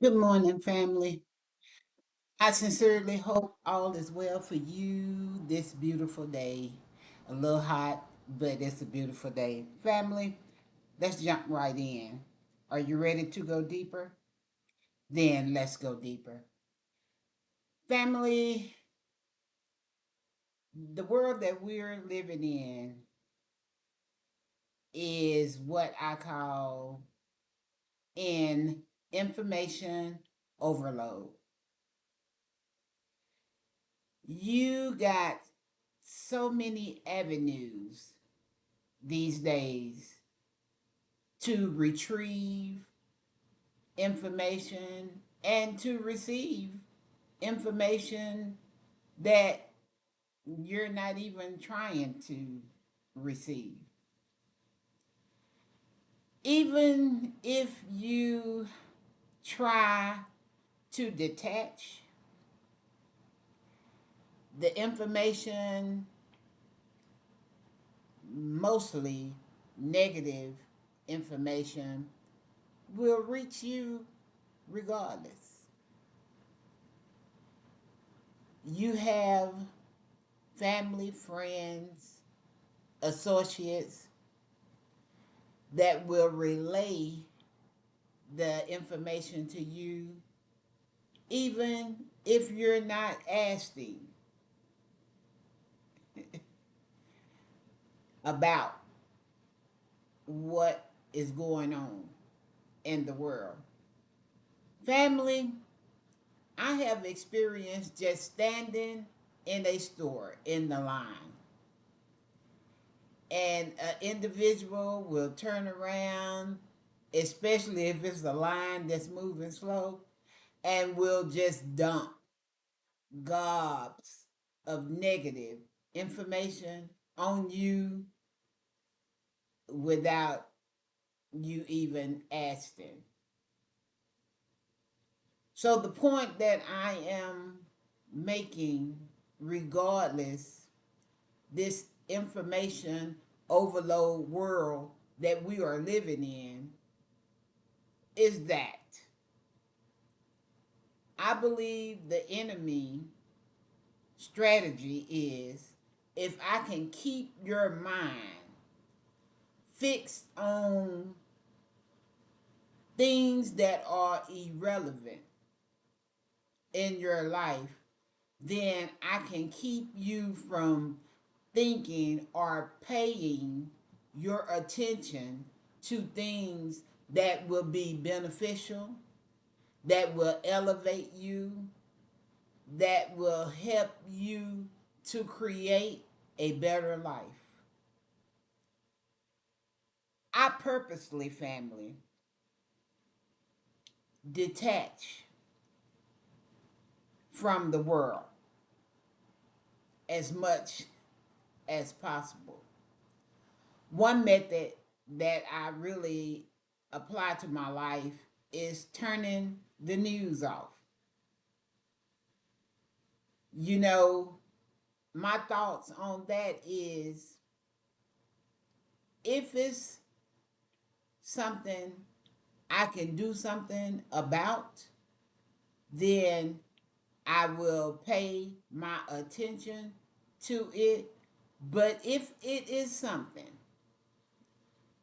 Good morning, family. I sincerely hope all is well for you this beautiful day. A little hot, but it's a beautiful day. Family, let's jump right in. Are you ready to go deeper? Then let's go deeper. Family, the world that we're living in is what I call in information overload. You got so many avenues these days to retrieve information and to receive information that you're not even trying to receive. Even if you try to detach the information, mostly negative information, will reach you regardless. You have family, friends, associates that will relay the information to you, even if you're not asking about what is going on in the world. Family, I have experienced just standing in a store in the line, and an individual will turn around, especially if it's a line that's moving slow, and will just dump gobs of negative information on you without you even asking. So, the point that I am making, regardless, this information overload world that we are living in, is that I believe the enemy strategy is if I can keep your mind fixed on things that are irrelevant in your life, then I can keep you from thinking or paying your attention to things that will be beneficial, that will elevate you, that will help you to create a better life. I purposely, family, detach from the world as much as possible. One method that I really apply to my life is turning the news off. You know, my thoughts on that is if it's something I can do something about, then I will pay my attention to it. But if it is something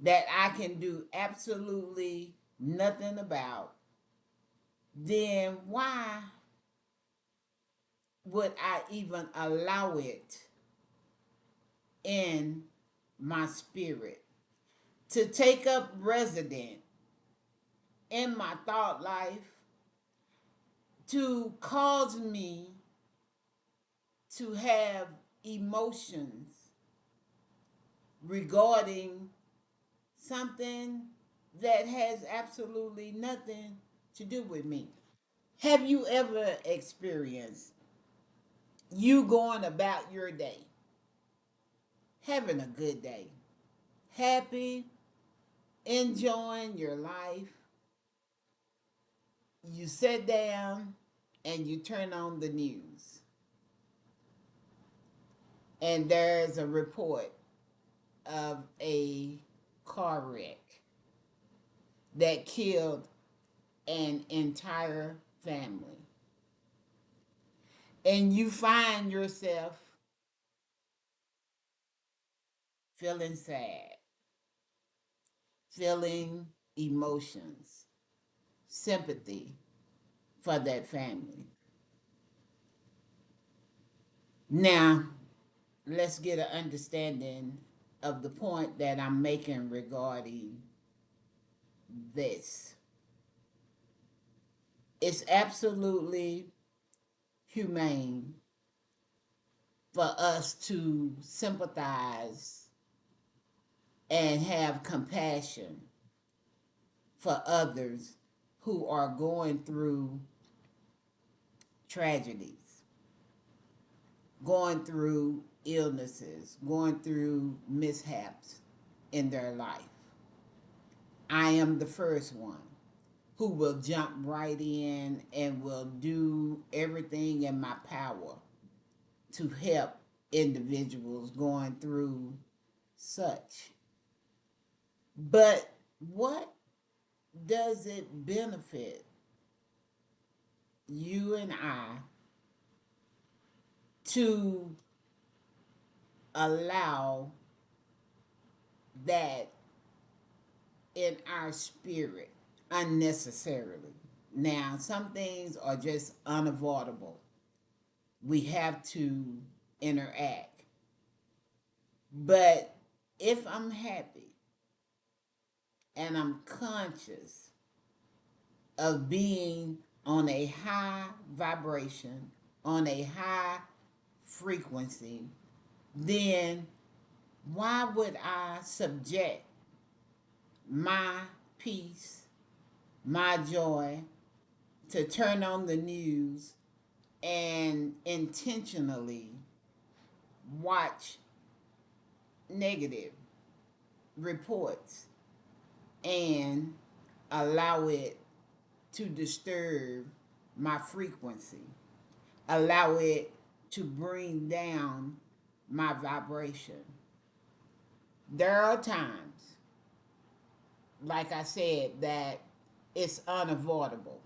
that I can do absolutely nothing about, then why would I even allow it in my spirit to take up residence in my thought life, to cause me to have emotions regarding something that has absolutely nothing to do with me? Have you ever experienced you going about your day, having a good day, happy, enjoying your life? You sit down and you turn on the news, and there's a report of a car wreck that killed an entire family. And you find yourself feeling sad, feeling emotions, sympathy for that family. Now, let's get an understanding of the point that I'm making regarding this. It's absolutely humane for us to sympathize and have compassion for others who are going through tragedies, going through illnesses, going through mishaps in their life. I am the first one who will jump right in and will do everything in my power to help individuals going through such. But what does it benefit you and I to allow that in our spirit unnecessarily? Now, some things are just unavoidable. We have to interact. But if I'm happy and I'm conscious of being on a high vibration, on a high frequency, then why would I subject my peace, my joy, to turn on the news and intentionally watch negative reports and allow it to disturb my frequency, allow it to bring down my vibration? There are times, like I said, that it's unavoidable.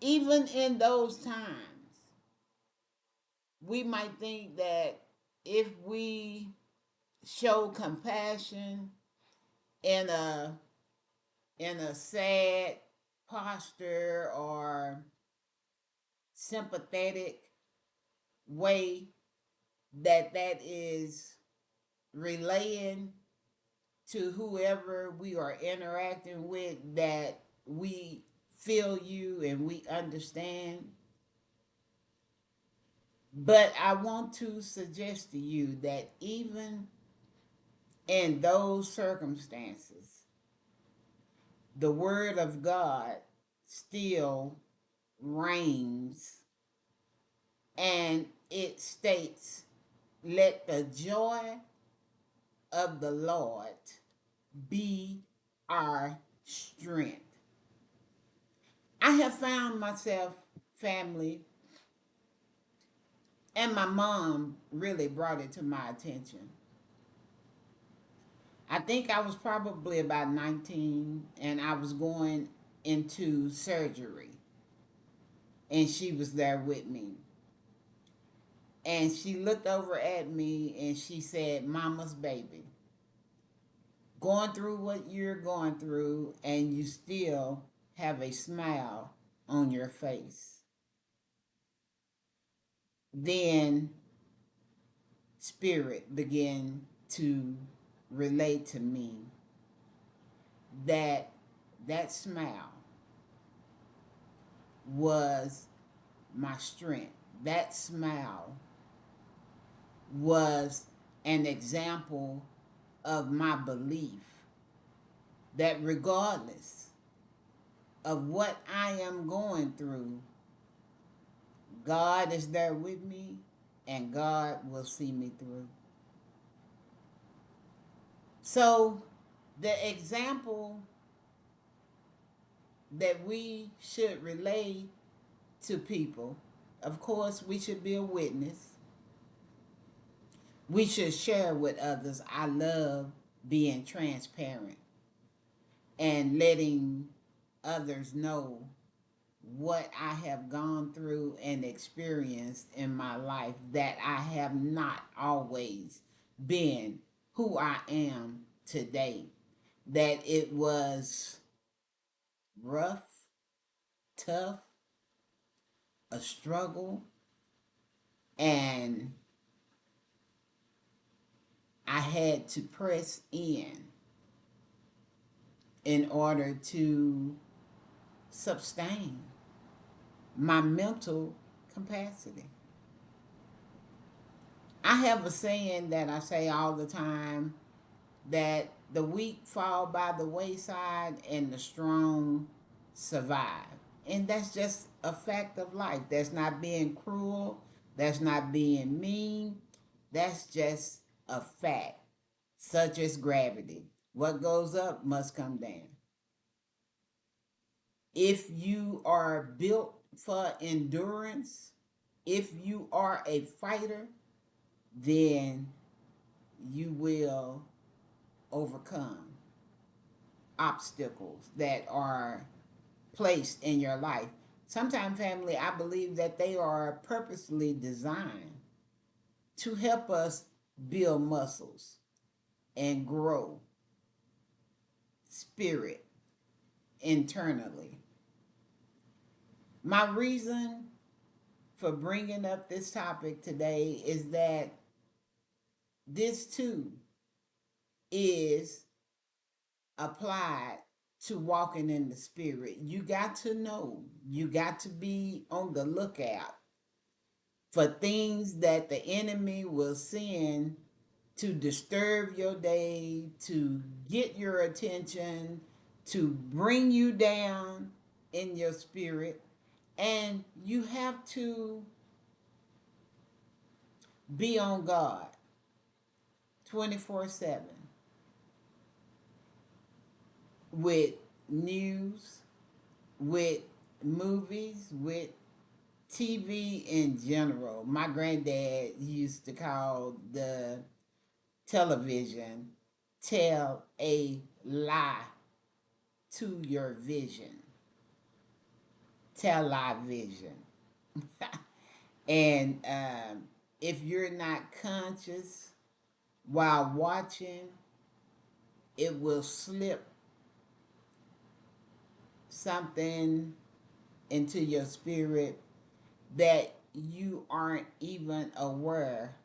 Even in those times, we might think that if we show compassion in a sad posture or sympathetic way, that is relaying to whoever we are interacting with that we feel you and we understand. But I want to suggest to you that even in those circumstances, the Word of God still reigns, and it states, let the joy of the Lord be our strength. I have found myself, family, and my mom really brought it to my attention. I think I was probably about 19 and I was going into surgery, and she was there with me. And she looked over at me and she said, Mama's baby, going through what you're going through, and you still have a smile on your face. Then Spirit began to relate to me that that smile was my strength. That smile was an example of my belief that regardless of what I am going through, God is there with me and God will see me through. So, the example that we should relay to people, of course, we should be a witness. We should share with others. I love being transparent and letting others know what I have gone through and experienced in my life, that I have not always been who I am today, that it was rough, tough, a struggle, and I had to press in order to sustain my mental capacity. I have a saying that I say all the time, that the weak fall by the wayside and the strong survive. And that's just a fact of life. That's not being cruel, that's not being mean, that's just a fact, such as gravity. What goes up must come down. If you are built for endurance, if you are a fighter, then you will overcome obstacles that are placed in your life. Sometimes, family, I believe that they are purposely designed to help us build muscles and grow spirit internally. My reason for bringing up this topic today is that this too is applied to walking in the spirit. You got to know, you got to be on the lookout for things that the enemy will send to disturb your day, to get your attention, to bring you down in your spirit. And you have to be on God 24/7 with news, with movies, with TV in general. My granddad used to call the television tell a lie to your vision. Tell lie vision. And if you're not conscious while watching, it will slip something into your spirit that you aren't even aware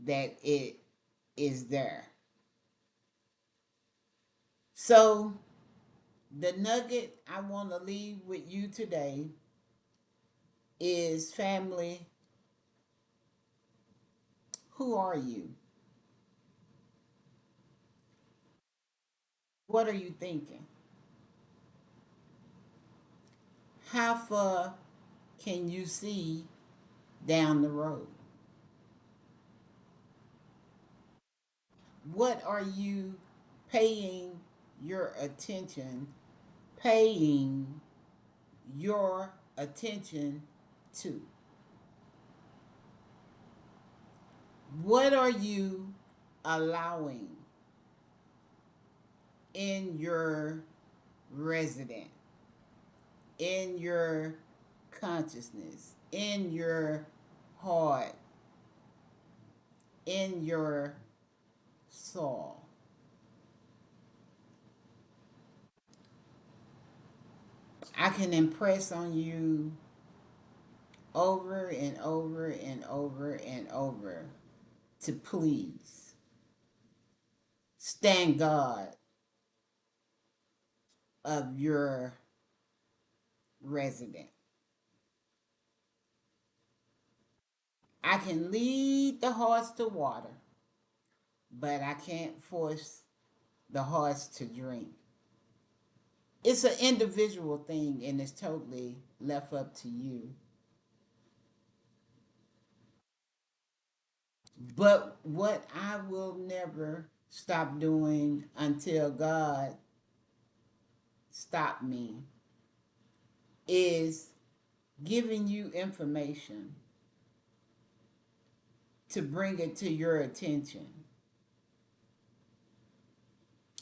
that it is there. So, the nugget I want to leave with you today is, family, who are you? What are you thinking? How far can you see down the road? What are you paying your attention, paying your attention to? What are you allowing in your resident, in your consciousness, in your heart, in your soul? I can impress on you over and over and over and over to please stand guard of your resident. I can lead the horse to water, but I can't force the horse to drink. It's an individual thing and it's totally left up to you. But what I will never stop doing until God stop me is giving you information to bring it to your attention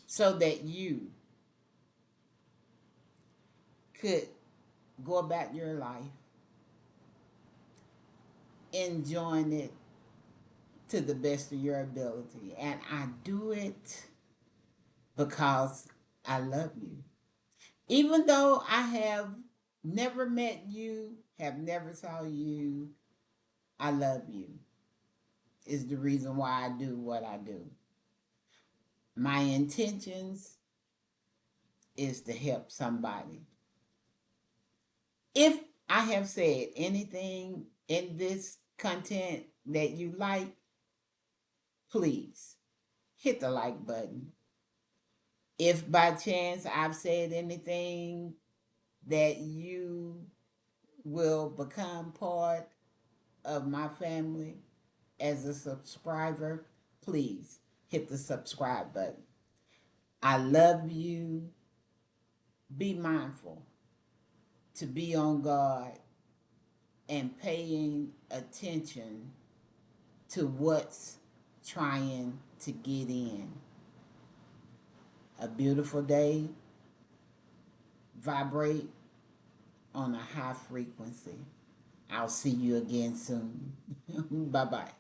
so that you could go about your life enjoying it to the best of your ability. And I do it because I love you. Even though I have never met you, have never saw you, I love you. Is the reason why I do what I do. My intentions is to help somebody. If I have said anything in this content that you like, please hit the like button. If by chance I've said anything that you will become part of my family as a subscriber, please hit the subscribe button. I love you. Be mindful to be on guard and paying attention to what's trying to get in. A beautiful day. Vibrate on a high frequency. I'll see you again soon. Bye bye.